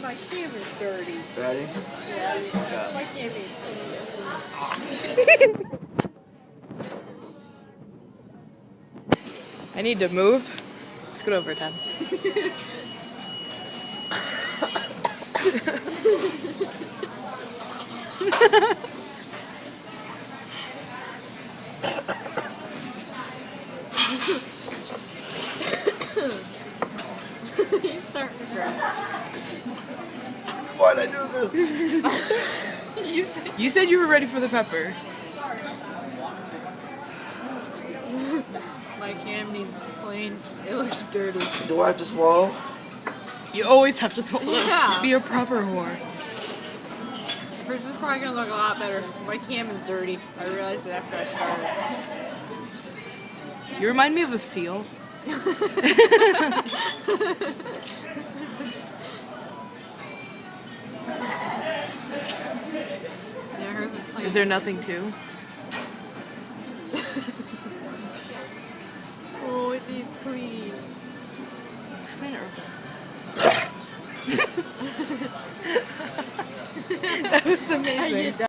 My cam is dirty. Ready? Yeah. My cam is I need to move. Scoot over, Ted. He's starting to cry. Why'd I do this? You said you were ready for the pepper. My cam needs clean. It looks dirty. Do I have to swallow? You always have to swallow. Yeah. Be a proper whore. This is probably gonna look a lot better. My cam is dirty. I realized it after I started. You remind me of a seal. Yeah, hers is clean. Is there nothing to? Oh, it needs clean. Just clean it real quick. That was amazing.